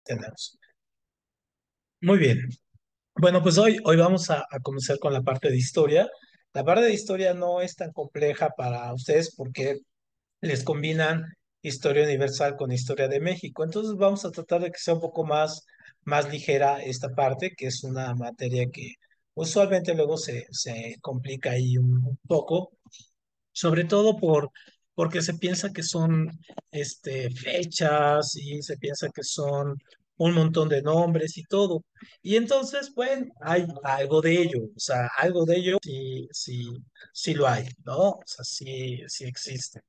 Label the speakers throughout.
Speaker 1: Tenemos. Muy bien. Bueno, pues hoy vamos a comenzar con la parte de historia. La parte de historia no es tan compleja para ustedes porque les combinan historia universal con historia de México. Entonces vamos a tratar de que sea un poco más ligera esta parte, que es una materia que usualmente luego se complica ahí un poco, sobre todo porque se piensa que son fechas y se piensa que son un montón de nombres y todo. Y entonces, bueno, hay algo de ello, o sea, algo de ello sí lo hay, ¿no? O sea, sí existe,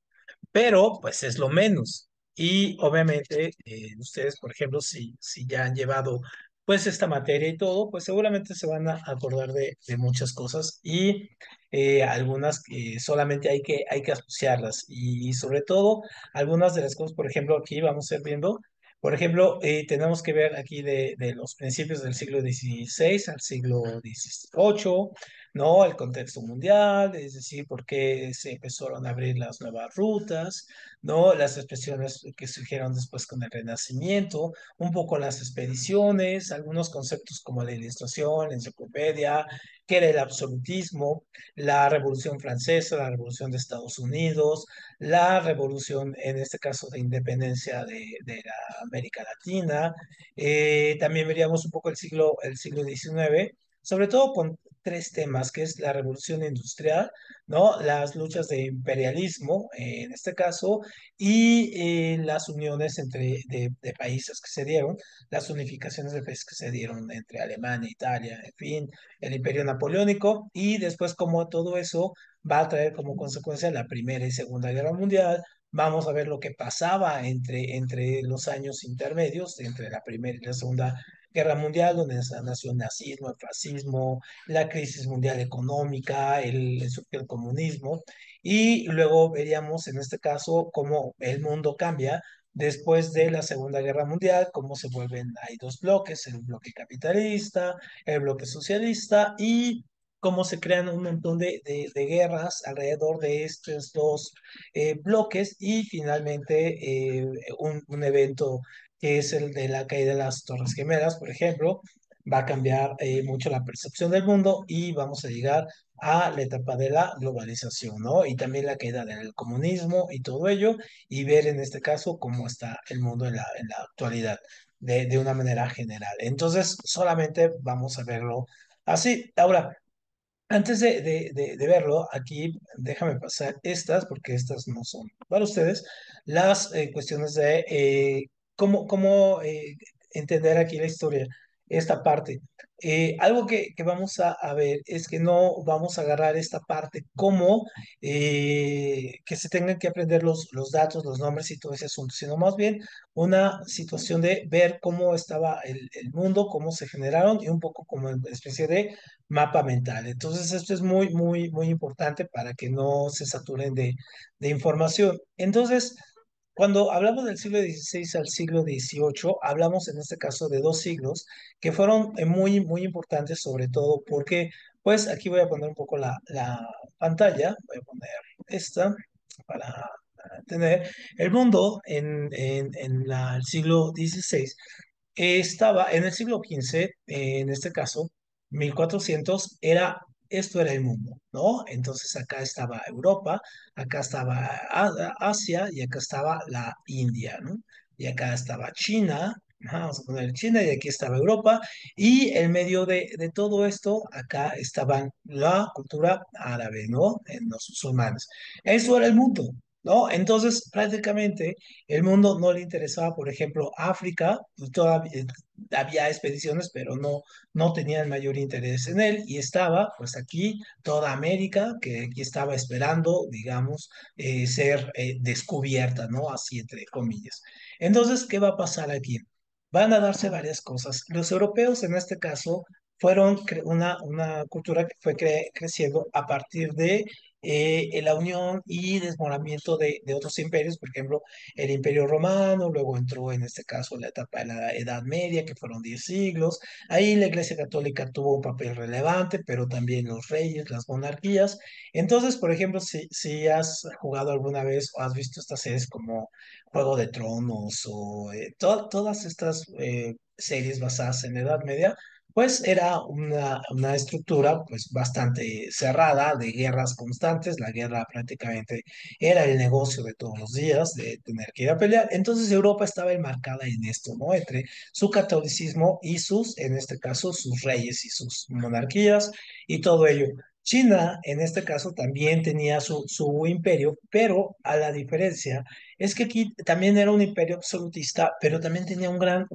Speaker 1: pero pues es lo menos. Y obviamente ustedes, por ejemplo, si ya han llevado pues esta materia y todo, pues seguramente se van a acordar de muchas cosas y algunas solamente hay que asociarlas y sobre todo algunas de las cosas, por ejemplo, aquí vamos a ir viendo, por ejemplo, tenemos que ver aquí de los principios del siglo XVI al siglo XVIII, ¿no? El contexto mundial, es decir, por qué se empezaron a abrir las nuevas rutas, ¿no? Las expresiones que surgieron después con el Renacimiento, un poco las expediciones, algunos conceptos como la ilustración, la enciclopedia, qué era el absolutismo, la Revolución Francesa, la Revolución de Estados Unidos, la revolución, en este caso, de independencia de la América Latina. También veríamos un poco el siglo XIX, sobre todo con tres temas, que es la revolución industrial, ¿no? Las luchas de imperialismo, en este caso, y las uniones de países que se dieron, las unificaciones de países que se dieron entre Alemania, Italia, en fin, el imperio napoleónico, y después como todo eso va a traer como consecuencia la Primera y Segunda Guerra Mundial. Vamos a ver lo que pasaba entre los años intermedios, entre la Primera y la Segunda Guerra Mundial, donde nació el nazismo, el fascismo, la crisis mundial económica, el comunismo, y luego veríamos en este caso cómo el mundo cambia después de la Segunda Guerra Mundial, cómo se vuelven, hay dos bloques, el bloque capitalista, el bloque socialista, y cómo se crean un montón de guerras alrededor de estos dos bloques, y finalmente un evento que es el de la caída de las Torres Gemelas, por ejemplo, va a cambiar mucho la percepción del mundo y vamos a llegar a la etapa de la globalización, ¿no? Y también la caída del comunismo y todo ello, y ver en este caso cómo está el mundo en la actualidad, de una manera general. Entonces, solamente vamos a verlo así. Ahora, antes de verlo, aquí déjame pasar estas, porque estas no son para ustedes, las cuestiones de cómo entender aquí la historia, esta parte. Algo que vamos a ver es que no vamos a agarrar esta parte como que se tengan que aprender los datos, los nombres y todo ese asunto, sino más bien una situación de ver cómo estaba el mundo, cómo se generaron y un poco como una especie de mapa mental. Entonces, esto es muy importante para que no se saturen de información. Entonces, cuando hablamos del siglo XVI al siglo XVIII, hablamos en este caso de dos siglos que fueron muy importantes, sobre todo porque, pues aquí voy a poner un poco la pantalla, voy a poner esta para tener el mundo el siglo XVI. Estaba en el siglo XV, en este caso, 1400 esto era el mundo, ¿no? Entonces acá estaba Europa, acá estaba Asia y acá estaba la India, ¿no? Y acá estaba China, ajá, vamos a poner China y aquí estaba Europa, y en medio de todo esto, acá estaban la cultura árabe, ¿no? En los musulmanes. Eso era el mundo, ¿no? Entonces, prácticamente el mundo no le interesaba, por ejemplo, África, pues todavía había expediciones, pero no tenían mayor interés en él, y estaba, pues aquí, toda América, que aquí estaba esperando, digamos, ser descubierta, ¿no? Así entre comillas. Entonces, ¿qué va a pasar aquí? Van a darse varias cosas. Los europeos, en este caso, fueron una cultura que fue creciendo a partir de la unión y desmoronamiento de otros imperios, por ejemplo, el Imperio Romano, luego entró en este caso la etapa de la Edad Media, que fueron 10 siglos. Ahí la Iglesia Católica tuvo un papel relevante, pero también los reyes, las monarquías. Entonces, por ejemplo, si has jugado alguna vez o has visto estas series como Juego de Tronos o todas estas series basadas en la Edad Media, pues era una estructura pues bastante cerrada de guerras constantes. La guerra prácticamente era el negocio de todos los días, de tener que ir a pelear. Entonces Europa estaba enmarcada en esto, ¿no? Entre su catolicismo y en este caso, sus reyes y sus monarquías y todo ello. China, en este caso, también tenía su imperio, pero a la diferencia es que aquí también era un imperio absolutista, pero también tenía un gran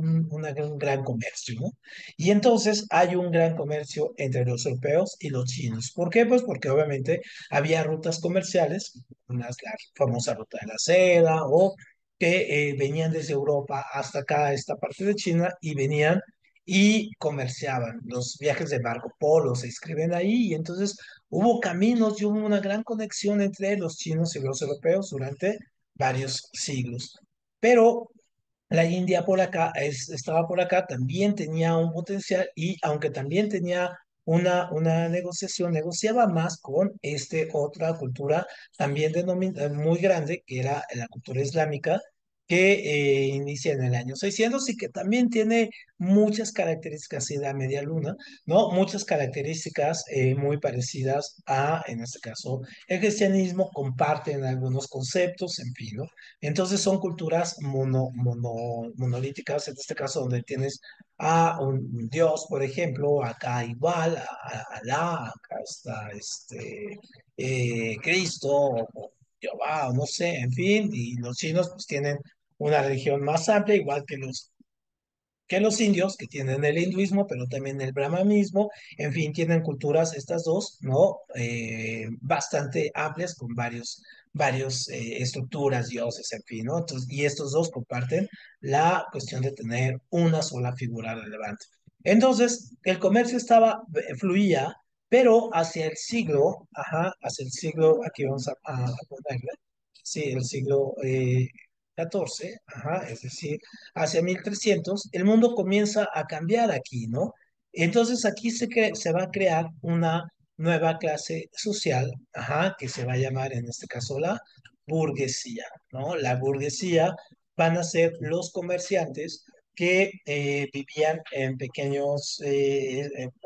Speaker 1: comercio, ¿no? Y entonces hay un gran comercio entre los europeos y los chinos. ¿Por qué? Pues porque obviamente había rutas comerciales, la famosa ruta de la seda, o que venían desde Europa hasta acá, esta parte de China, y venían y comerciaban. Los viajes de Marco Polo se inscriben ahí, y entonces hubo caminos y hubo una gran conexión entre los chinos y los europeos durante varios siglos. Pero la India por acá, estaba por acá, también tenía un potencial y aunque también tenía una negociación, negociaba más con otra cultura también muy grande, que era la cultura islámica, que inicia en el año 600 y que también tiene muchas características, y la media luna, ¿no? Muchas características muy parecidas en este caso, el cristianismo, comparten algunos conceptos, en fin, ¿no? Entonces son culturas monolíticas, en este caso donde tienes a un Dios, por ejemplo, acá igual, a Alá, acá está Cristo, o Jehová, o no sé, en fin, y los chinos pues tienen una religión más amplia, igual que los indios, que tienen el hinduismo, pero también el brahmanismo, en fin, tienen culturas, estas dos, ¿no? Bastante amplias, con varios estructuras, dioses, en fin, ¿no? Entonces, y estos dos comparten la cuestión de tener una sola figura relevante. Entonces, el comercio fluía, pero hacia el siglo, hacia el siglo, aquí vamos a ponerle, sí, el siglo XIV, es decir, hacia 1300, el mundo comienza a cambiar aquí, ¿no? Entonces aquí se va a crear una nueva clase social, que se va a llamar en este caso la burguesía, ¿no? La burguesía van a ser los comerciantes que vivían en pequeños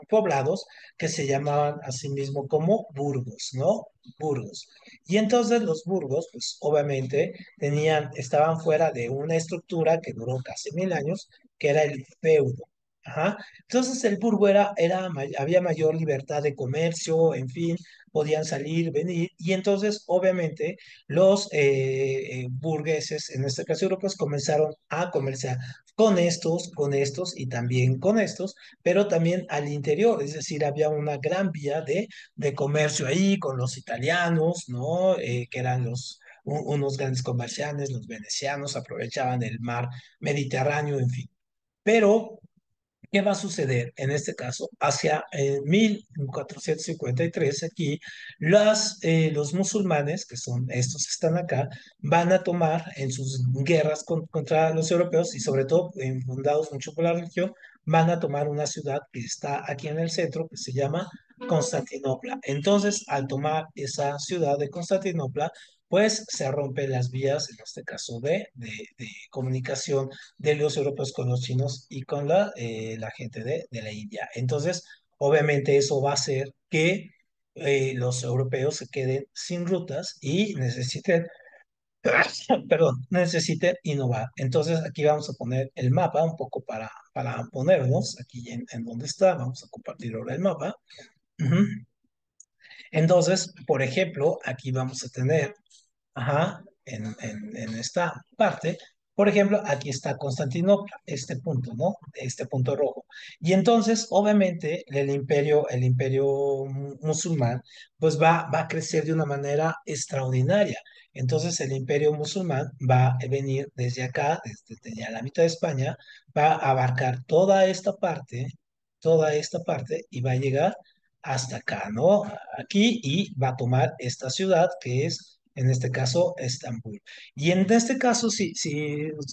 Speaker 1: poblados que se llamaban a sí mismo como burgos, ¿no? Burgos. Y entonces los burgos, pues obviamente estaban fuera de una estructura que duró casi 1000 años, que era el feudo. Entonces el burgo había mayor libertad de comercio, en fin, podían salir, venir, y entonces obviamente los burgueses, en este caso europeos, comenzaron a comerciar con estos y también con estos, pero también al interior, es decir, había una gran vía de comercio ahí con los italianos, ¿no? Que eran unos grandes comerciantes, los venecianos aprovechaban el mar Mediterráneo, en fin. Pero ¿qué va a suceder en este caso? Hacia 1453, aquí, los musulmanes, que son estos que están acá, van a tomar en sus guerras contra los europeos y sobre todo fundados mucho por la religión, van a tomar una ciudad que está aquí en el centro, que se llama Constantinopla. Entonces, al tomar esa ciudad de Constantinopla, pues se rompen las vías, en este caso de comunicación de los europeos con los chinos y con la gente de la India. Entonces, obviamente eso va a hacer que los europeos se queden sin rutas y necesiten, perdón, necesiten innovar. Entonces, aquí vamos a poner el mapa un poco para ponernos aquí en donde está. Vamos a compartir ahora el mapa. Ujú. Entonces, por ejemplo, aquí vamos a tener en esta parte. Por ejemplo, aquí está Constantinopla, este punto, ¿no? Este punto rojo. Y entonces, obviamente, el imperio musulmán, pues va a crecer de una manera extraordinaria. Entonces, el imperio musulmán va a venir desde acá, desde ya la mitad de España, va a abarcar toda esta parte, y va a llegar hasta acá, ¿no? Aquí y va a tomar esta ciudad que es, en este caso, Estambul. Y en este caso, si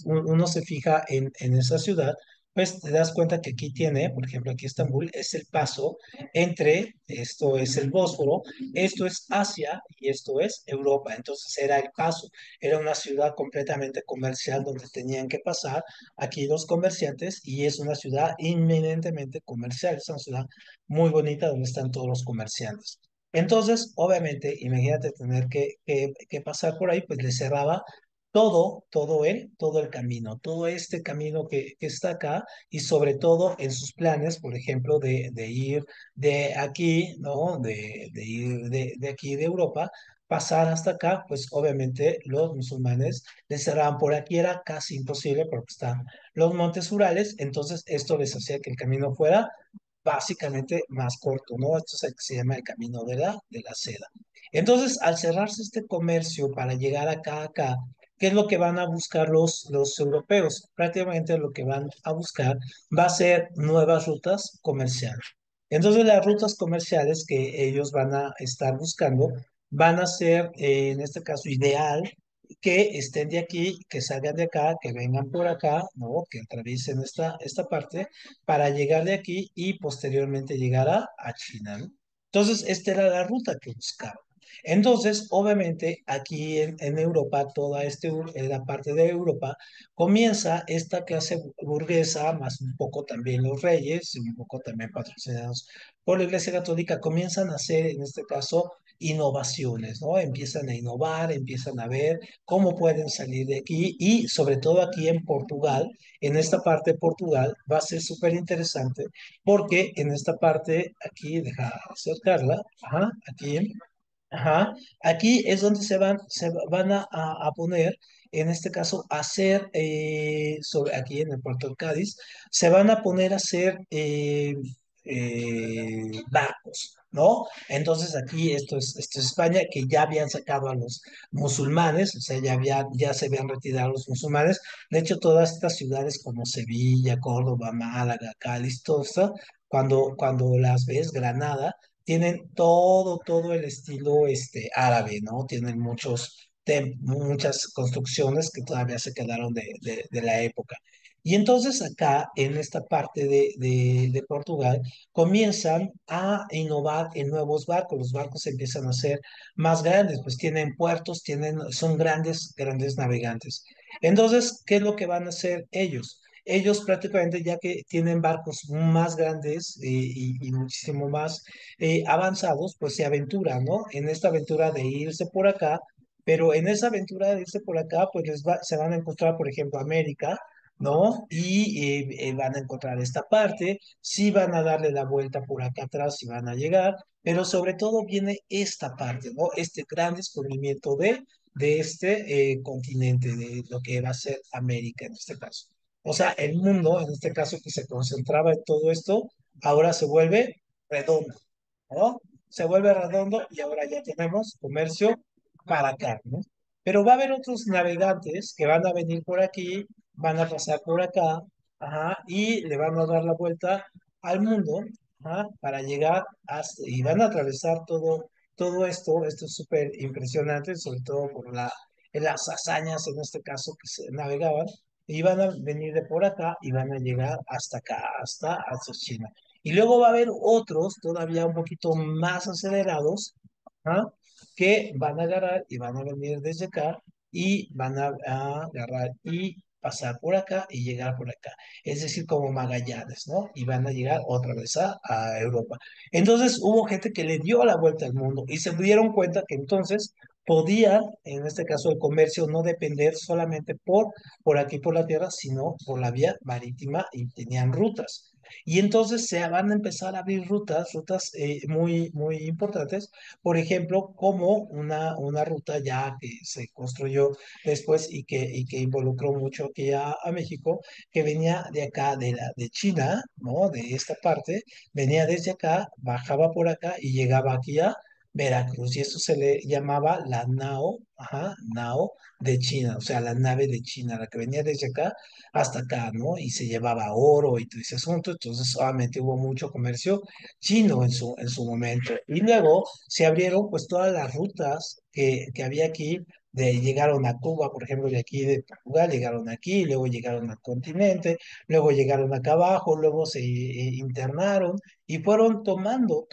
Speaker 1: uno se fija en esa ciudad, pues te das cuenta que aquí tiene, por ejemplo, aquí Estambul es el paso entre, esto es el Bósforo, esto es Asia y esto es Europa. Entonces era el paso, era una ciudad completamente comercial donde tenían que pasar aquí los comerciantes y es una ciudad inminentemente comercial, es una ciudad muy bonita donde están todos los comerciantes. Entonces, obviamente, imagínate tener que pasar por ahí, pues le cerraba todo el camino, todo este camino que está acá y sobre todo en sus planes, por ejemplo, de ir de aquí, ¿no? De ir de aquí de Europa, pasar hasta acá, pues obviamente los musulmanes les cerraban por aquí, era casi imposible porque están los montes Urales, entonces esto les hacía que el camino fuera básicamente más corto, ¿no? Esto se llama el camino de la seda. Entonces, al cerrarse este comercio para llegar acá, ¿qué es lo que van a buscar los europeos? Prácticamente lo que van a buscar va a ser nuevas rutas comerciales. Entonces, las rutas comerciales que ellos van a estar buscando van a ser, en este caso, ideal que estén de aquí, que salgan de acá, que vengan por acá, ¿no? Que atraviesen esta parte para llegar de aquí y posteriormente llegar a China, ¿no? Entonces, esta era la ruta que buscaba. Entonces, obviamente, aquí en Europa, en la parte de Europa, comienza esta clase burguesa, más un poco también los reyes, y un poco también patrocinados por la Iglesia Católica, comienzan a hacer, en este caso, innovaciones, ¿no? Empiezan a innovar, empiezan a ver cómo pueden salir de aquí y sobre todo aquí en Portugal, en esta parte de Portugal va a ser súper interesante porque en esta parte, aquí, deja acercarla, ajá, aquí, ajá, aquí es donde se van a poner, en este caso, a hacer, aquí en el puerto de Cádiz, se van a poner a hacer barcos, ¿no? Entonces aquí esto es España, que ya habían sacado a los musulmanes, o sea, ya se habían retirado los musulmanes. De hecho, todas estas ciudades como Sevilla, Córdoba, Málaga, Cádiz, todo esto, cuando las ves, Granada, tienen todo el estilo árabe, ¿no? Tienen muchas construcciones que todavía se quedaron de la época. Y entonces acá, en esta parte de Portugal, comienzan a innovar en nuevos barcos. Los barcos empiezan a ser más grandes, pues tienen puertos, son grandes navegantes. Entonces, ¿qué es lo que van a hacer ellos? Ellos prácticamente ya que tienen barcos más grandes y muchísimo más avanzados, pues se aventuran, ¿no? En esta aventura de irse por acá, pero en esa aventura de irse por acá, pues se van a encontrar, por ejemplo, América, ¿no? Y van a encontrar esta parte, sí van a darle la vuelta por acá atrás y van a llegar, pero sobre todo viene esta parte, ¿no? Este gran descubrimiento de este continente, de lo que va a ser América en este caso. O sea, el mundo, en este caso que se concentraba en todo esto, ahora se vuelve redondo, ¿no? Se vuelve redondo y ahora ya tenemos comercio para acá, ¿no? Pero va a haber otros navegantes que van a venir por aquí, van a pasar por acá, ajá, y le van a dar la vuelta al mundo, ajá, para llegar hasta, y van a atravesar todo esto es súper impresionante, sobre todo por en las hazañas en este caso que se navegaban, y van a venir de por acá y van a llegar hasta acá, hasta China. Y luego va a haber otros todavía un poquito más acelerados, ¿ah? Que van a agarrar y van a venir desde acá y van a agarrar y pasar por acá y llegar por acá. Es decir, como Magallanes, ¿no? Y van a llegar otra vez a Europa. Entonces hubo gente que le dio la vuelta al mundo y se dieron cuenta que entonces podían, en este caso el comercio, no depender solamente por aquí, por la tierra, sino por la vía marítima y tenían rutas. Y entonces se van a empezar a abrir rutas muy importantes, por ejemplo, como una ruta ya que se construyó después y que involucró mucho aquí a México, que venía de acá, de China, ¿no? De esta parte, venía desde acá, bajaba por acá y llegaba aquí Veracruz, y eso se le llamaba la Nao, ajá, Nao de China, o sea, la nave de China, la que venía desde acá hasta acá, ¿no? Y se llevaba oro y todo ese asunto, entonces obviamente hubo mucho comercio chino en su momento. Y luego se abrieron pues todas las rutas que había aquí, llegaron a Cuba, por ejemplo, de aquí de Portugal, llegaron aquí, luego llegaron al continente, luego llegaron acá abajo, luego se internaron y fueron tomando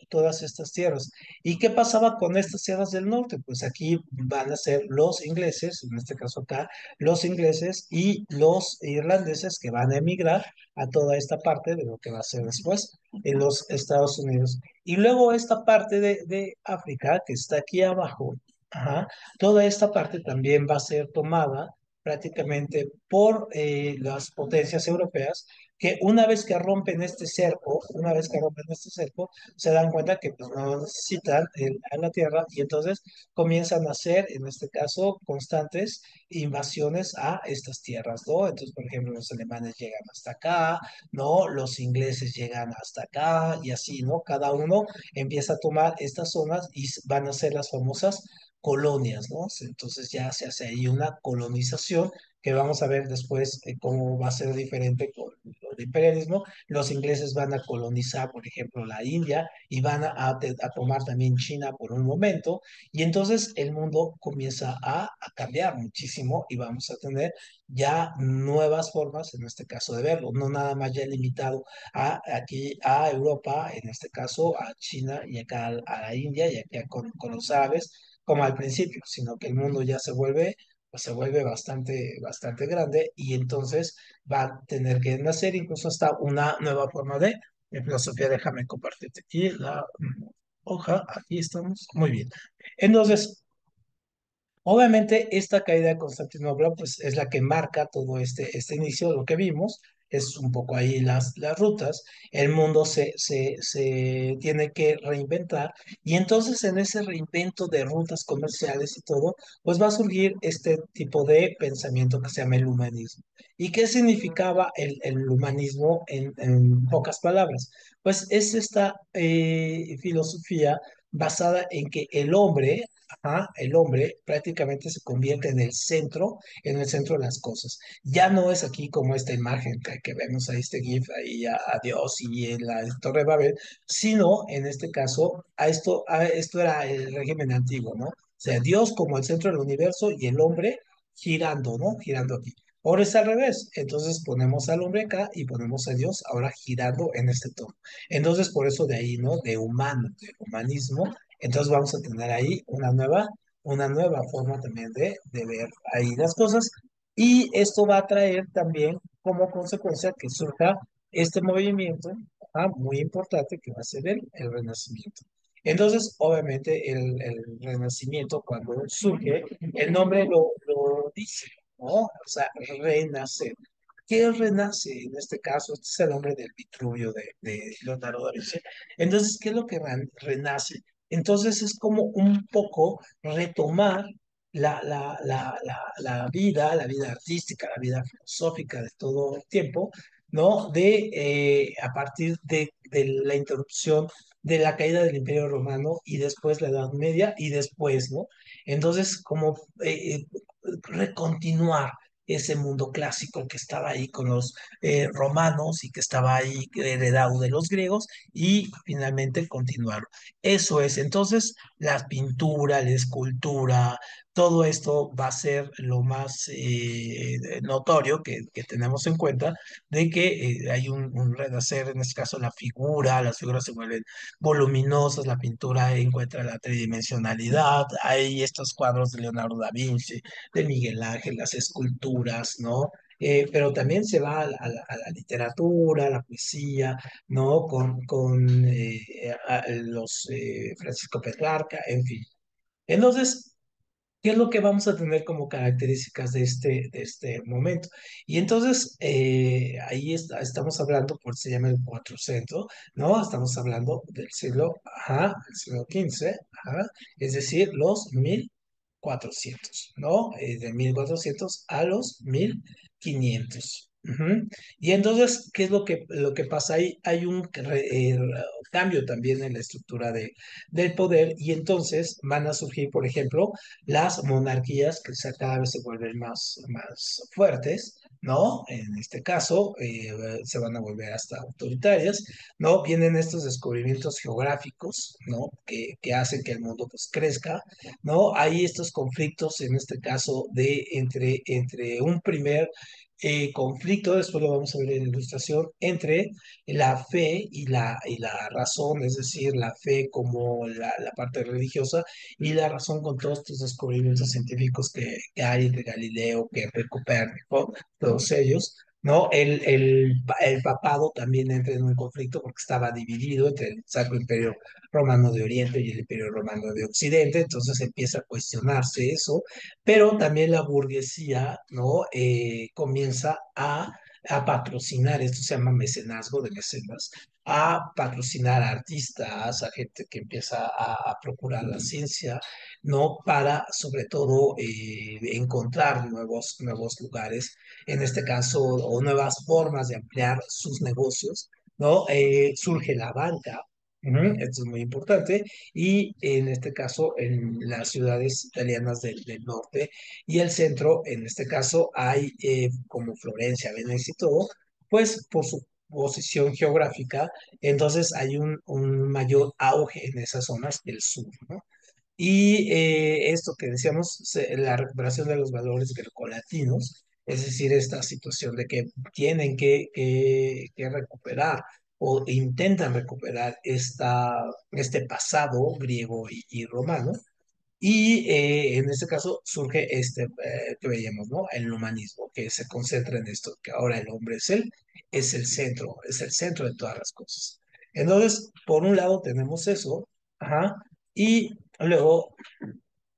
Speaker 1: todas estas tierras. ¿Y qué pasaba con estas tierras del norte? Pues aquí van a ser los ingleses, en este caso acá, los ingleses y los irlandeses que van a emigrar a toda esta parte de lo que va a ser después en los Estados Unidos. Y luego esta parte de África, que está aquí abajo, ajá, toda esta parte también va a ser tomada prácticamente por las potencias europeas, que una vez que rompen este cerco, una vez que rompen este cerco, se dan cuenta que pues, no necesitan a la tierra y entonces comienzan a hacer, en este caso, constantes invasiones a estas tierras, ¿no? Entonces, por ejemplo, los alemanes llegan hasta acá, ¿no? Los ingleses llegan hasta acá y así, ¿no? Cada uno empieza a tomar estas zonas y van a ser las famosas colonias, ¿no? Entonces ya se hace ahí una colonización que vamos a ver después cómo va a ser diferente con el imperialismo. Los ingleses van a colonizar, por ejemplo, la India y van a tomar también China por un momento. Y entonces el mundo comienza a cambiar muchísimo y vamos a tener ya nuevas formas, en este caso, de verlo. No nada más ya limitado aquí a Europa, en este caso a China y acá a la India y acá con los árabes, como al principio, sino que el mundo ya se vuelve pues se vuelve bastante grande y entonces va a tener que nacer incluso hasta una nueva forma de filosofía. Déjame compartirte aquí la hoja, aquí estamos, muy bien. Entonces, obviamente, esta caída de Constantinopla, pues es la que marca todo este inicio, lo que vimos, es un poco ahí las rutas, el mundo se tiene que reinventar y entonces en ese reinvento de rutas comerciales y todo, pues va a surgir este tipo de pensamiento que se llama el humanismo. ¿Y qué significaba el humanismo en pocas palabras? Pues es esta filosofía basada en que el hombre, ajá, el hombre prácticamente se convierte en el centro de las cosas. Ya no es aquí como esta imagen que vemos ahí, este GIF ahí a Dios y en la Torre de Babel, sino en este caso, esto era el régimen antiguo, ¿no? O sea, Dios como el centro del universo y el hombre girando, ¿no? Girando aquí. Ahora es al revés, entonces ponemos al hombre acá y ponemos a Dios ahora girando en este tono. Entonces, por eso de ahí, ¿no? De humano, de humanismo, entonces vamos a tener ahí una nueva forma también de ver ahí las cosas. Y esto va a traer también como consecuencia que surja este movimiento muy importante que va a ser el Renacimiento. Entonces, obviamente, el Renacimiento, cuando surge, el nombre lo dice, ¿no? O sea, renacer. ¿Qué renace en este caso? Este es el nombre del Vitruvio de Leonardo da Vinci. Entonces, ¿qué es lo que renace? Entonces es como un poco retomar la vida artística, la vida filosófica de todo el tiempo, ¿no? A partir de la interrupción de la caída del Imperio Romano y después la Edad Media y después, ¿no? Entonces, como recontinuar ese mundo clásico que estaba ahí con los romanos y que estaba ahí heredado de los griegos y finalmente continuarlo. Eso es, entonces, la pintura, la escultura, todo esto va a ser lo más notorio que tenemos en cuenta de que hay un renacer, en este caso la figura, las figuras se vuelven voluminosas, la pintura encuentra la tridimensionalidad, hay estos cuadros de Leonardo da Vinci, de Miguel Ángel, las esculturas, ¿no? Pero también se va a la literatura, a la poesía, ¿no? Con los Francisco Petrarca, en fin. Entonces, ¿qué es lo que vamos a tener como características de este momento? Y entonces, ahí estamos hablando, por eso se llama el 400, ¿no? Estamos hablando del siglo XV, ajá, es decir, los 1400, ¿no? De 1400 a los 1500. Ujú. Y entonces, ¿qué es lo que pasa ahí? Hay un cambio también en la estructura del poder y entonces van a surgir, por ejemplo, las monarquías que cada vez se vuelven más fuertes, ¿no? En este caso, se van a volver hasta autoritarias, ¿no? Vienen estos descubrimientos geográficos, ¿no? Que hacen que el mundo pues crezca, ¿no? Hay estos conflictos, en este caso, entre un primer conflicto, después lo vamos a ver en la ilustración, entre la fe y la razón, es decir, la fe como la parte religiosa y la razón con todos estos descubrimientos científicos que hay de Galileo, que de Copérnico, todos ellos. ¿No? El papado también entra en un conflicto porque estaba dividido entre el Sacro Imperio Romano de Oriente y el Imperio Romano de Occidente, entonces empieza a cuestionarse eso, pero también la burguesía, ¿no? Comienza a patrocinar, esto se llama mecenazgo de mecenas, a patrocinar a artistas, a gente que empieza a procurar la ciencia, ¿no? Para, sobre todo, encontrar nuevos lugares, en este caso, o nuevas formas de ampliar sus negocios, ¿no? Surge la banca. Esto es muy importante. Y en este caso, en las ciudades italianas del norte y el centro, en este caso, hay como Florencia, Venecia y todo, pues por su posición geográfica, entonces hay un mayor auge en esas zonas del sur, ¿no? Y esto que decíamos, la recuperación de los valores grecolatinos, es decir, esta situación de que tienen que recuperar o intentan recuperar este pasado griego y romano, y en este caso surge que veíamos, ¿no? El humanismo, que se concentra en esto, que ahora el hombre es el centro de todas las cosas. Entonces, por un lado tenemos eso, ajá, y luego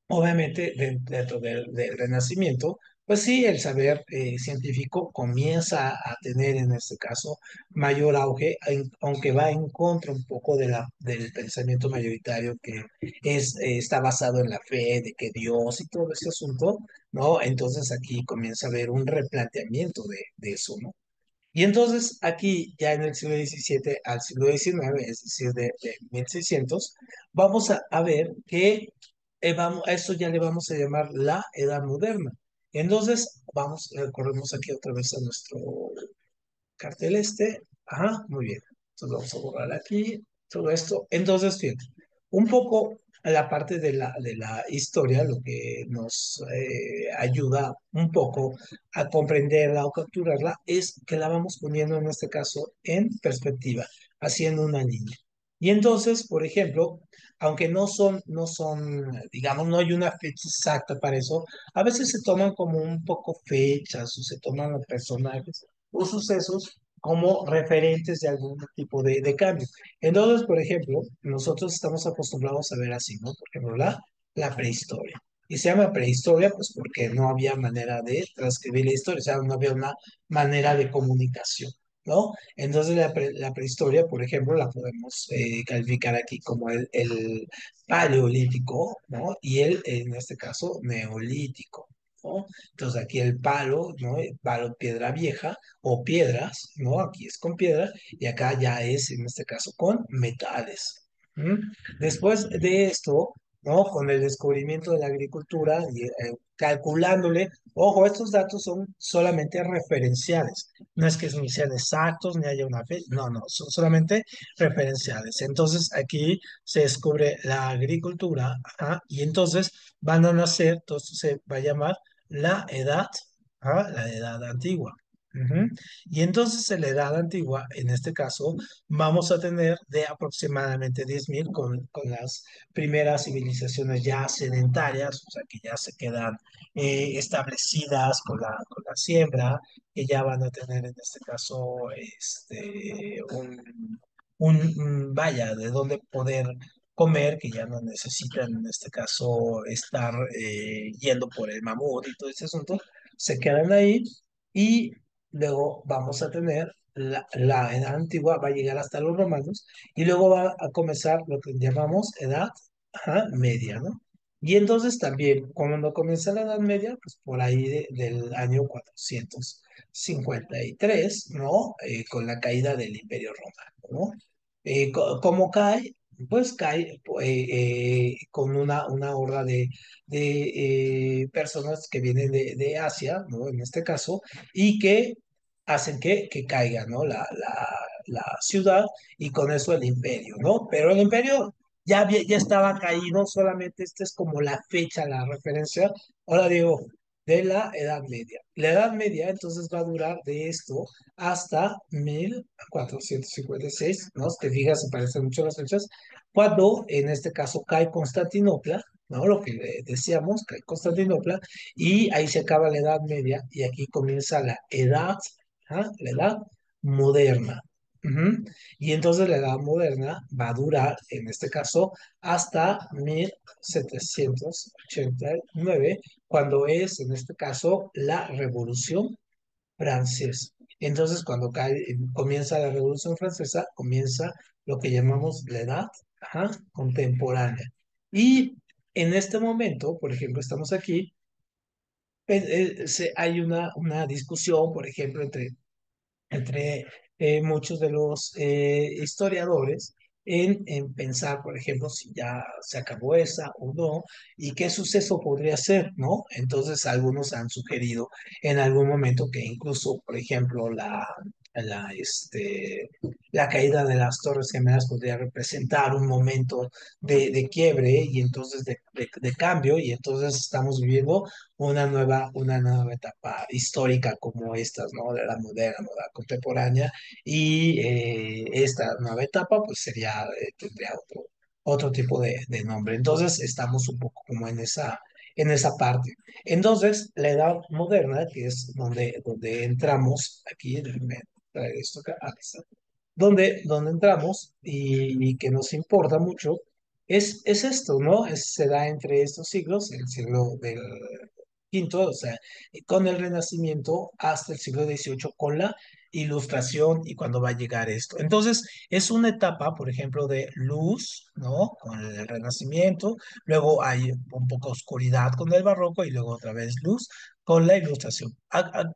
Speaker 1: obviamente, dentro del Renacimiento, pues sí, el saber científico comienza a tener en este caso mayor auge, aunque va en contra un poco del pensamiento mayoritario que está basado en la fe de que Dios y todo ese asunto, ¿no? Entonces aquí comienza a haber un replanteamiento de eso, ¿no? Y entonces aquí, ya en el siglo XVII al siglo XIX, es decir, de 1600, vamos a ver que a eso ya le vamos a llamar la Edad Moderna. Entonces, corremos aquí otra vez a nuestro cartel este. Ajá, muy bien. Entonces vamos a borrar aquí todo esto. Entonces, fíjate, un poco a la parte de la historia, lo que nos ayuda un poco a comprenderla o capturarla es que la vamos poniendo en este caso en perspectiva, haciendo una línea. Y entonces, por ejemplo, aunque no son, digamos, no hay una fecha exacta para eso, a veces se toman como un poco fechas o se toman los personajes o sucesos como referentes de algún tipo de cambio. Entonces, por ejemplo, nosotros estamos acostumbrados a ver así, ¿no? Por ejemplo, la prehistoria. Y se llama prehistoria, pues porque no había manera de transcribir la historia, o sea, no había una manera de comunicación, ¿no? Entonces, la prehistoria, por ejemplo, la podemos calificar aquí como el paleolítico, ¿no? Y en este caso, neolítico, ¿no? Entonces, aquí el palo, ¿no? El palo, piedra vieja o piedras, ¿no? Aquí es con piedra y acá ya es, en este caso, con metales. ¿Mm? Después de esto, ¿no? Con el descubrimiento de la agricultura y calculándole, ojo, estos datos son solamente referenciales, no es que ni sean exactos ni haya una fe, no, no, son solamente referenciales. Entonces aquí se descubre la agricultura, ajá, y entonces van a nacer, todo esto se va a llamar la edad antigua. Ujú. Y entonces en la edad antigua, en este caso, vamos a tener de aproximadamente 10.000 con las primeras civilizaciones ya sedentarias, o sea, que ya se quedan establecidas con la siembra, que ya van a tener en este caso vaya, de dónde poder comer, que ya no necesitan en este caso estar yendo por el mamut y todo ese asunto, se quedan ahí y luego vamos a tener la edad antigua, va a llegar hasta los romanos y luego va a comenzar lo que llamamos edad media, ¿no? Y entonces también, cuando comienza la Edad Media, pues por ahí del año 453, ¿no? Con la caída del Imperio Romano, ¿no? ¿Cómo cae? Pues cae con una horda de personas que vienen de Asia, ¿no? En este caso, y que hacen que caiga, ¿no? La ciudad y con eso el imperio, ¿no? Pero el imperio ya estaba caído, solamente esta es como la fecha, la referencia, ahora digo, de la Edad Media. La Edad Media entonces va a durar de esto hasta 1456, ¿no? Si te fijas, se parecen mucho las fechas, cuando en este caso cae Constantinopla, ¿no? Lo que decíamos, cae Constantinopla, y ahí se acaba la Edad Media, y aquí comienza la Edad, ¿ah? La Edad Moderna. Ujú. Y entonces la Edad Moderna va a durar, en este caso, hasta 1789, cuando es, en este caso, la Revolución Francesa. Entonces, cuando comienza la Revolución Francesa, comienza lo que llamamos la edad, ajá, contemporánea. Y en este momento, por ejemplo, estamos aquí, hay una discusión, por ejemplo, entre muchos de los historiadores en pensar, por ejemplo, si ya se acabó esa o no, y qué suceso podría ser, ¿no? Entonces, algunos han sugerido en algún momento que incluso, por ejemplo, la caída de las Torres Gemelas podría representar un momento de quiebre y entonces de cambio, y entonces estamos viviendo una nueva etapa histórica como estas, ¿no? De la moderna, ¿no? La contemporánea, y esta nueva etapa pues tendría otro tipo de nombre. Entonces estamos un poco como en esa parte. Entonces, la edad moderna, que es donde entramos, aquí, déjenme traer esto acá, aquí está, donde entramos y que nos importa mucho, es esto, ¿no? Se da entre estos siglos, el siglo del quinto, o sea, con el Renacimiento hasta el siglo XVIII, con la Ilustración y cuando va a llegar esto. Entonces, es una etapa, por ejemplo, de luz, ¿no? Con el Renacimiento, luego hay un poco oscuridad con el Barroco y luego otra vez luz con la Ilustración.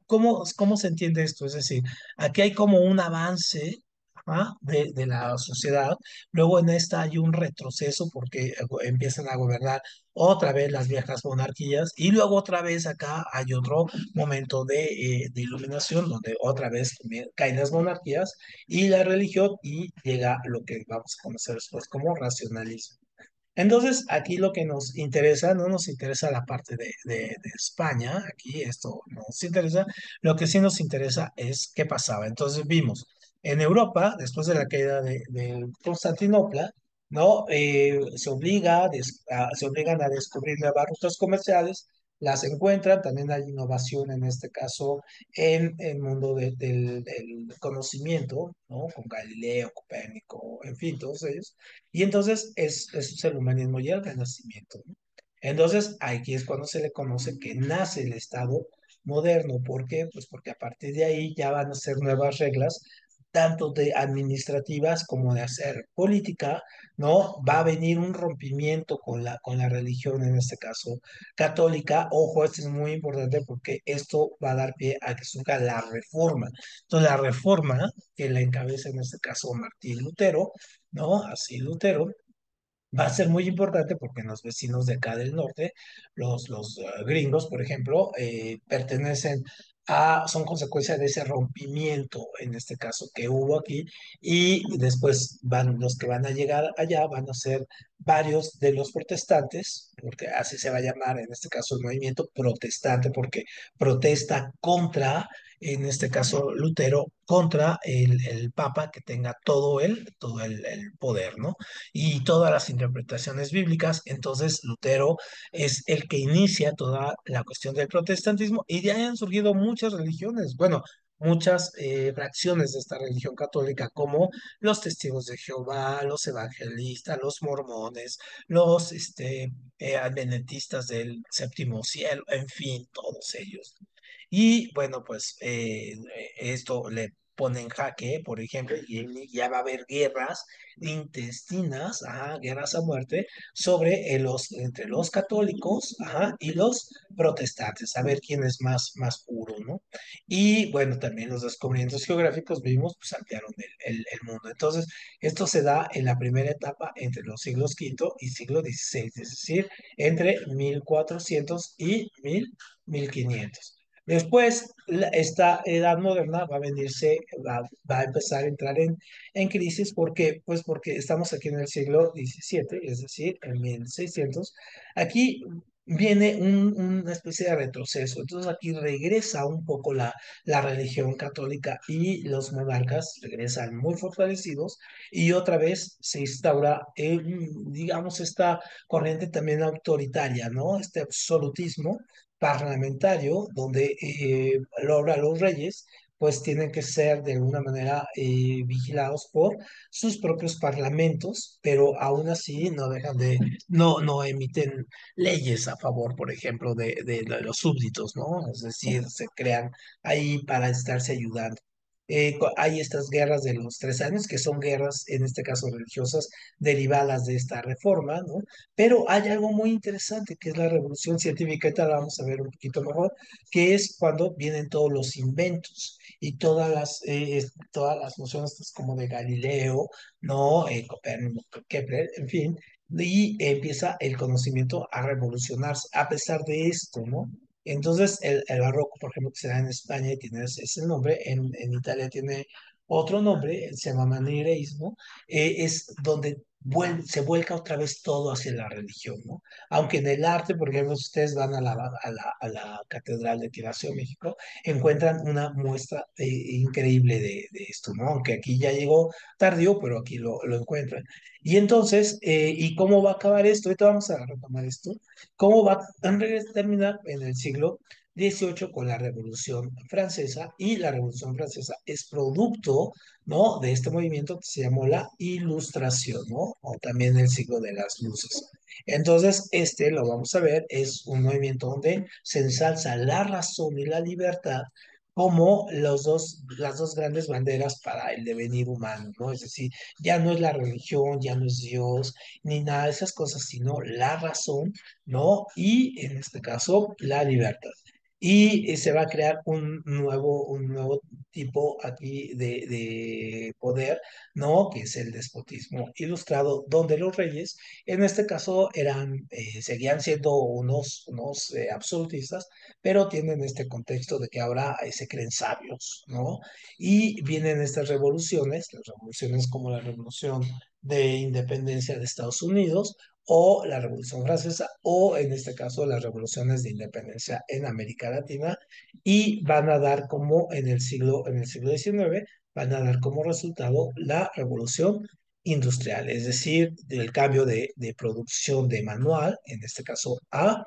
Speaker 1: ¿Cómo se entiende esto? Es decir, aquí hay como un avance, ajá, de la sociedad. Luego en esta hay un retroceso porque empiezan a gobernar otra vez las viejas monarquías, y luego otra vez acá hay otro momento de iluminación donde otra vez caen las monarquías y la religión, y llega lo que vamos a conocer después como racionalismo. Entonces, aquí lo que nos interesa, no nos interesa la parte de España, aquí esto no nos interesa, lo que sí nos interesa es qué pasaba. Entonces vimos en Europa, después de la caída de Constantinopla, ¿no? Se obligan a descubrir nuevas rutas comerciales, las encuentran, también hay innovación en este caso en el mundo del conocimiento, ¿no? Con Galileo, Copérnico, en fin, todos ellos. Y entonces es el humanismo y el renacimiento, ¿no? Entonces, aquí es cuando se le conoce que nace el Estado moderno. ¿Por qué? Pues porque a partir de ahí ya van a ser nuevas reglas, tanto de administrativas como de hacer política, ¿no? Va a venir un rompimiento con la religión, en este caso católica. Ojo, esto es muy importante porque esto va a dar pie a que surja la reforma. Entonces, la reforma, que la encabeza en este caso Martín Lutero, ¿no? Así Lutero, va a ser muy importante porque los vecinos de acá del norte, los gringos, por ejemplo, son consecuencia de ese rompimiento, en este caso, que hubo aquí, y después los que van a llegar allá van a ser varios de los protestantes, porque así se va a llamar, en este caso, el movimiento protestante, porque protesta contra, en este caso, Lutero, contra el Papa que tenga todo el poder, ¿no? Y todas las interpretaciones bíblicas. Entonces, Lutero es el que inicia toda la cuestión del protestantismo, y de ahí han surgido muchas religiones, bueno, muchas fracciones de esta religión católica, como los testigos de Jehová, los evangelistas, los mormones, los adventistas del séptimo cielo, en fin, todos ellos. Y bueno, pues esto le pone en jaque, por ejemplo, y ya va a haber guerras intestinas, ajá, guerras a muerte, entre los católicos, ajá, y los protestantes, a ver quién es más puro, ¿no? Y bueno, también los descubrimientos geográficos vimos, pues ampliaron el mundo. Entonces, esto se da en la primera etapa entre los siglos quinto y siglo XVI, es decir, entre 1400 y 1500. Después, esta edad moderna va a venirse, va a empezar a entrar en crisis porque, pues porque estamos aquí en el siglo XVII, es decir, en 1600. Aquí viene una especie de retroceso. Entonces aquí regresa un poco la religión católica y los monarcas regresan muy fortalecidos y otra vez se instaura, digamos, esta corriente también autoritaria, ¿no? Este absolutismo parlamentario donde ahora los reyes pues tienen que ser de alguna manera vigilados por sus propios parlamentos, pero aún así no dejan no emiten leyes a favor, por ejemplo, de los súbditos, ¿no? Es decir, se crean ahí para estarse ayudando. Hay estas guerras de los 3 años, que son guerras, en este caso religiosas, derivadas de esta reforma, ¿no? Pero hay algo muy interesante, que es la revolución científica, ahorita la vamos a ver un poquito mejor, que es cuando vienen todos los inventos y todas las nociones pues, como de Galileo, ¿no? Copérnico, Kepler, en fin, y empieza el conocimiento a revolucionarse a pesar de esto, ¿no? Entonces, el barroco, por ejemplo, que se da en España y tiene ese nombre, en Italia tiene otro nombre, se llama manierismo, es donde se vuelca otra vez todo hacia la religión, ¿no? Aunque en el arte, por ejemplo, si ustedes van a la Catedral de Quiraceo, México, encuentran una muestra increíble de esto, ¿no? Aunque aquí ya llegó tardío, pero aquí lo encuentran. Y entonces, ¿y cómo va a acabar esto? Ahorita vamos a retomar esto. ¿Cómo va a terminar en el siglo XVIII con la Revolución Francesa? Y la Revolución Francesa es producto, ¿no? De este movimiento que se llamó la Ilustración, ¿no? O también el siglo de las luces. Entonces, lo vamos a ver, es un movimiento donde se ensalza la razón y la libertad como las dos grandes banderas para el devenir humano, ¿no? Es decir, ya no es la religión, ya no es Dios, ni nada de esas cosas, sino la razón, ¿no? Y en este caso, la libertad. Y se va a crear un nuevo tipo aquí de poder, ¿no? Que es el despotismo ilustrado, donde los reyes, en este caso, seguían siendo unos absolutistas, pero tienen este contexto de que ahora se creen sabios, ¿no? Y vienen estas revoluciones, las revoluciones como la revolución de independencia de Estados Unidos o la Revolución Francesa o en este caso las revoluciones de independencia en América Latina y van a dar como en el siglo XIX, van a dar como resultado la revolución industrial, es decir, del cambio de producción de manual, en este caso a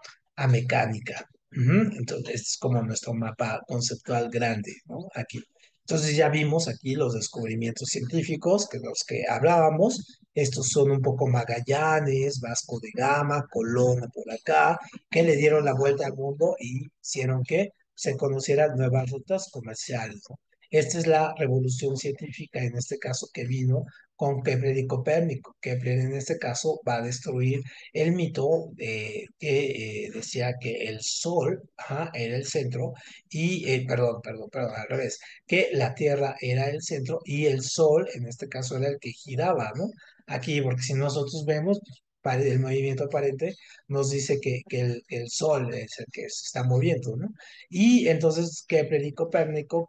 Speaker 1: mecánica. Ujú. Entonces, es como nuestro mapa conceptual grande, ¿no? Aquí. Entonces ya vimos aquí los descubrimientos científicos, que los que hablábamos, estos son un poco Magallanes, Vasco de Gama, Colón por acá, que le dieron la vuelta al mundo y hicieron que se conocieran nuevas rutas comerciales, ¿no? Esta es la revolución científica, en este caso, que vino con Kepler y Copérnico. Kepler, en este caso, va a destruir el mito que decía que el Sol, ajá, era el centro y, perdón, al revés, que la Tierra era el centro y el Sol, en este caso, era el que giraba, ¿no? Aquí, porque si nosotros vemos, el movimiento aparente nos dice que el Sol es el que se está moviendo, ¿no? Y entonces Kepler y Copérnico,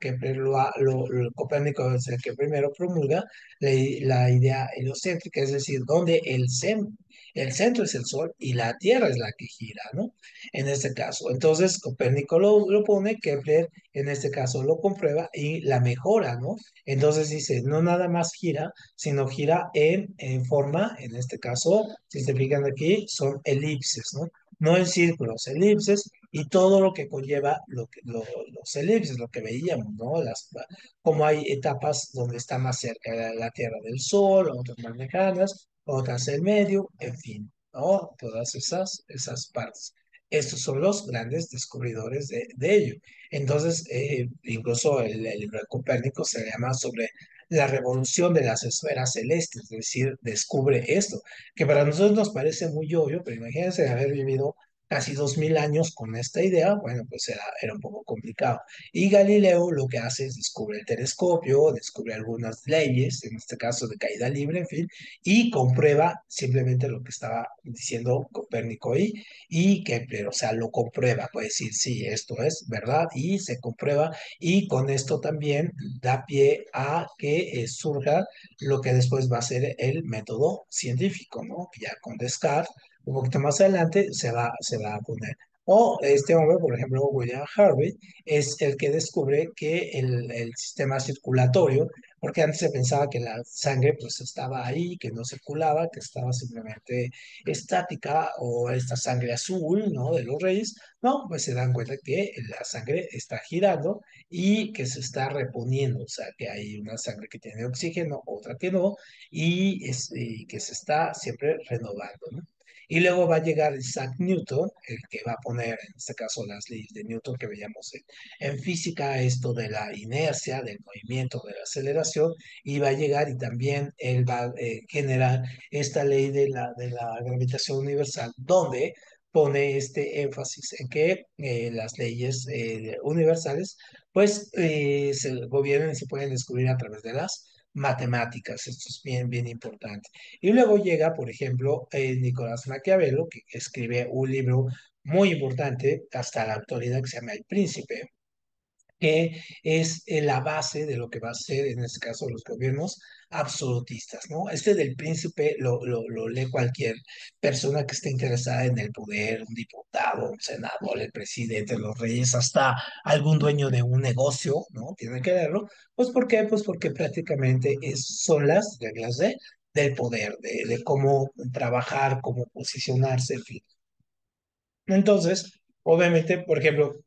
Speaker 1: Copérnico es el que primero promulga la idea heliocéntrica, es decir, donde el centro es el Sol y la Tierra es la que gira, ¿no? En este caso. Entonces, Copérnico lo pone, Kepler en este caso lo comprueba y la mejora, ¿no? Entonces dice, no nada más gira, sino gira en forma, en este caso, si se fijan aquí, son elipses, ¿no? No en círculos, elipses, y todo lo que conlleva los elipses, lo que veíamos, ¿no? Como hay etapas donde está más cerca la Tierra del Sol, otras más lejanas, otras en medio, en fin, ¿no? Todas esas partes. Estos son los grandes descubridores de ello. Entonces, incluso el libro de Copérnico se llama sobre la revolución de las esferas celestes, es decir, descubre esto, que para nosotros nos parece muy obvio, pero imagínense haber vivido casi 2000 años con esta idea, bueno, pues era un poco complicado. Y Galileo lo que hace es descubre el telescopio, descubre algunas leyes, en este caso de caída libre, en fin, y comprueba simplemente lo que estaba diciendo Copérnico ahí y Kepler, o sea, lo comprueba, puede decir, sí, esto es verdad y se comprueba y con esto también da pie a que surja lo que después va a ser el método científico, ¿no? Ya con Descartes, un poquito más adelante se va a poner. O este hombre, por ejemplo, William Harvey, es el que descubre que el sistema circulatorio, porque antes se pensaba que la sangre pues estaba ahí, que no circulaba, que estaba simplemente estática o esta sangre azul, ¿no? De los reyes, no, pues se dan cuenta que la sangre está girando y que se está reponiendo, o sea, que hay una sangre que tiene oxígeno, otra que no, y que se está siempre renovando, ¿no? Y luego va a llegar Isaac Newton, el que va a poner, en este caso, las leyes de Newton que veíamos en física, esto de la inercia, del movimiento, de la aceleración, y va a llegar y también él va a generar esta ley de la gravitación universal, donde pone este énfasis en que las leyes universales pues se gobiernan y se pueden descubrir a través de las matemáticas. Esto es bien, bien importante. Y luego llega, por ejemplo, Nicolás Maquiavelo, que escribe un libro muy importante hasta la actualidad que se llama El Príncipe, que es la base de lo que va a ser, en este caso, los gobiernos absolutistas, ¿no? Este del príncipe lo lee cualquier persona que esté interesada en el poder, un diputado, un senador, el presidente, los reyes, hasta algún dueño de un negocio, ¿no? Tiene que leerlo. Pues, ¿por qué? Pues porque prácticamente son las reglas del poder, de cómo trabajar, cómo posicionarse, en fin. Entonces, obviamente, por ejemplo,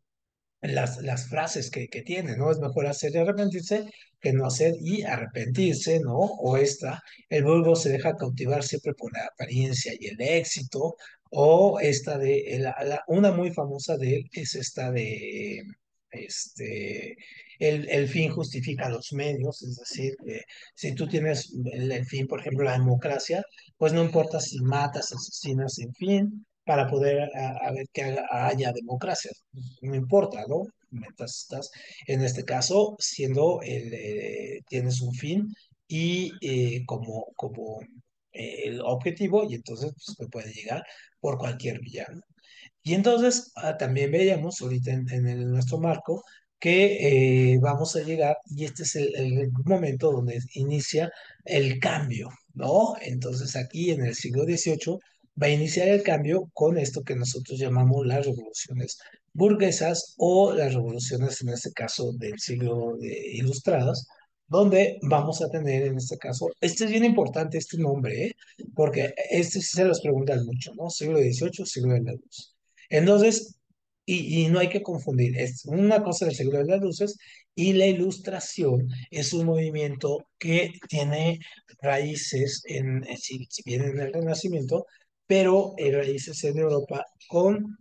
Speaker 1: las frases que tiene, ¿no? Es mejor hacer y arrepentirse que no hacer y arrepentirse, ¿no? O esta, el vulgo se deja cautivar siempre por la apariencia y el éxito, o esta una muy famosa de él es esta de, este, el fin justifica los medios, es decir, que si tú tienes el fin, por ejemplo, la democracia, pues no importa si matas, asesinas, en fin, para poder a ver que haya democracia no importa, ¿no? Mientras estás, en este caso, tienes un fin y como el objetivo, y entonces pues, se puede llegar por cualquier villano. Y entonces también veíamos ahorita nuestro marco que vamos a llegar y este es el momento donde inicia el cambio, ¿no? Entonces aquí en el siglo XVIII va a iniciar el cambio con esto que nosotros llamamos las revoluciones burguesas o las revoluciones en este caso del siglo de ilustradas, donde vamos a tener en este caso, este es bien importante este nombre, ¿eh? Porque este sí se los preguntan mucho, ¿no? Siglo XVIII, siglo de la luz. Entonces, y no hay que confundir, es una cosa del siglo de las luces y la ilustración es un movimiento que tiene raíces si bien en el Renacimiento, pero raíces en Europa con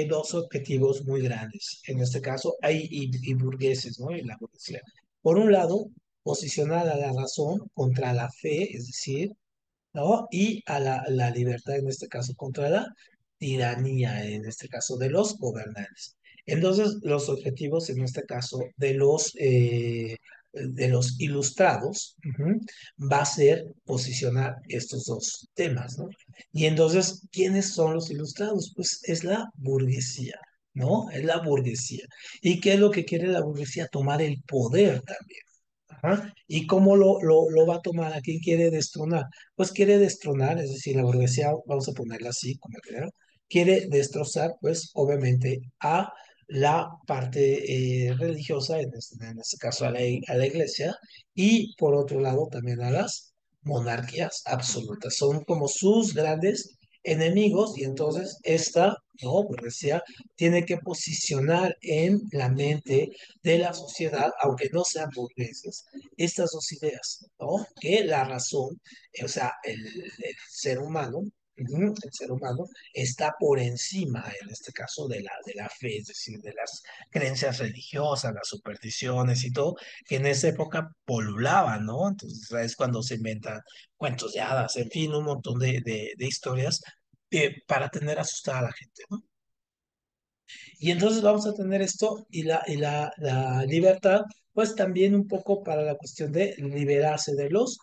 Speaker 1: dos objetivos muy grandes. En este caso, hay y burgueses, ¿no? Y la burguesía. Por un lado, posicionar a la razón contra la fe, es decir, ¿no? Y a la libertad, en este caso, contra la tiranía, en este caso, de los gobernantes. Entonces, los objetivos, en este caso, de los ilustrados, va a ser posicionar estos dos temas, ¿no? Y entonces, ¿quiénes son los ilustrados? Pues es la burguesía, ¿no? Es la burguesía. ¿Y qué es lo que quiere la burguesía? Tomar el poder también. Ajá. ¿Y cómo lo va a tomar? ¿A quién quiere destronar? Pues quiere destronar, es decir, la burguesía, vamos a ponerla así, como primero, quiere destrozar, pues, obviamente, a la parte religiosa, en este caso a la iglesia, y por otro lado también a las monarquías absolutas. Son como sus grandes enemigos, y entonces esta, no, burguesía, tiene que posicionar en la mente de la sociedad, aunque no sean burgueses, estas dos ideas, ¿no? Que la razón, o sea, el ser humano, Ujú. El ser humano está por encima, en este caso, de la fe, es decir, de las creencias religiosas, las supersticiones y todo, que en esa época polulaban, ¿no? Entonces es cuando se inventan cuentos de hadas, en fin, un montón de historias para tener asustada a la gente, ¿no? Y entonces vamos a tener esto la libertad, pues también un poco para la cuestión de liberarse de los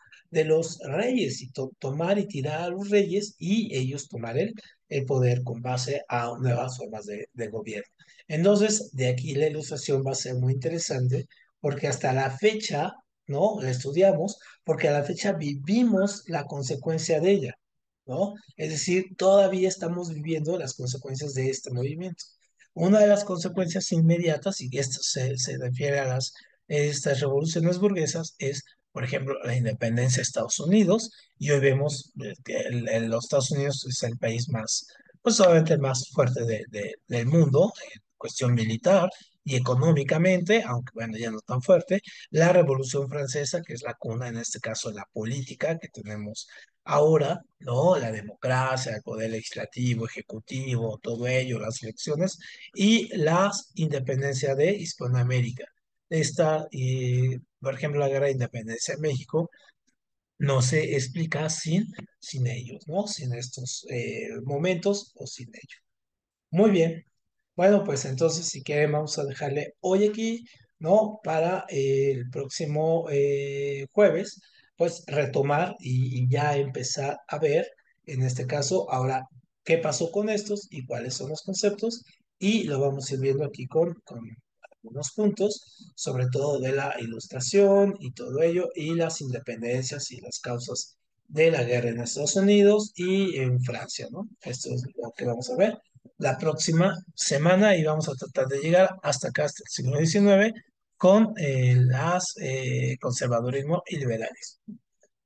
Speaker 1: reyes y tomar y tirar a los reyes y ellos tomar el poder con base a nuevas formas de gobierno. Entonces, de aquí la ilustración va a ser muy interesante porque hasta la fecha, ¿no? La estudiamos porque a la fecha vivimos la consecuencia de ella, ¿no? Es decir, todavía estamos viviendo las consecuencias de este movimiento. Una de las consecuencias inmediatas, y esto se refiere a estas revoluciones burguesas, es, por ejemplo, la independencia de Estados Unidos. Y hoy vemos que los Estados Unidos es el país más, pues obviamente el más fuerte del mundo en cuestión militar y económicamente, aunque bueno, ya no tan fuerte. La Revolución Francesa, que es la cuna en este caso de la política que tenemos ahora, ¿no? La democracia, el poder legislativo, ejecutivo, todo ello, las elecciones y la independencia de Hispanoamérica. Por ejemplo, la guerra de independencia de México no se explica sin ellos, ¿no? Sin estos momentos o sin ellos. Muy bien. Bueno, pues entonces si quieren vamos a dejarle hoy aquí, ¿no? Para el próximo jueves, pues retomar y ya empezar a ver, en este caso, ahora qué pasó con estos y cuáles son los conceptos y lo vamos a ir viendo aquí con algunos puntos, sobre todo de la ilustración y todo ello y las independencias y las causas de la guerra en Estados Unidos y en Francia, ¿no? Esto es lo que vamos a ver la próxima semana y vamos a tratar de llegar hasta acá, hasta el siglo XIX, con las conservadurismo y liberalismo.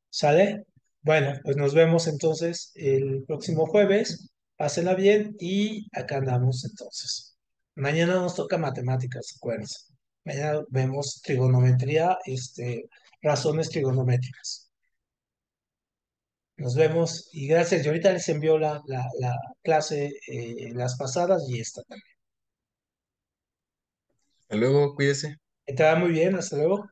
Speaker 1: ¿Sale? Bueno, pues nos vemos entonces el próximo jueves. Pásenla bien y acá andamos entonces. Mañana nos toca matemáticas, acuérdense. Mañana vemos trigonometría, razones trigonométricas. Nos vemos y gracias. Yo ahorita les envío la clase, las pasadas y esta también.
Speaker 2: Hasta luego, cuídese.
Speaker 1: Que te va muy bien, hasta luego.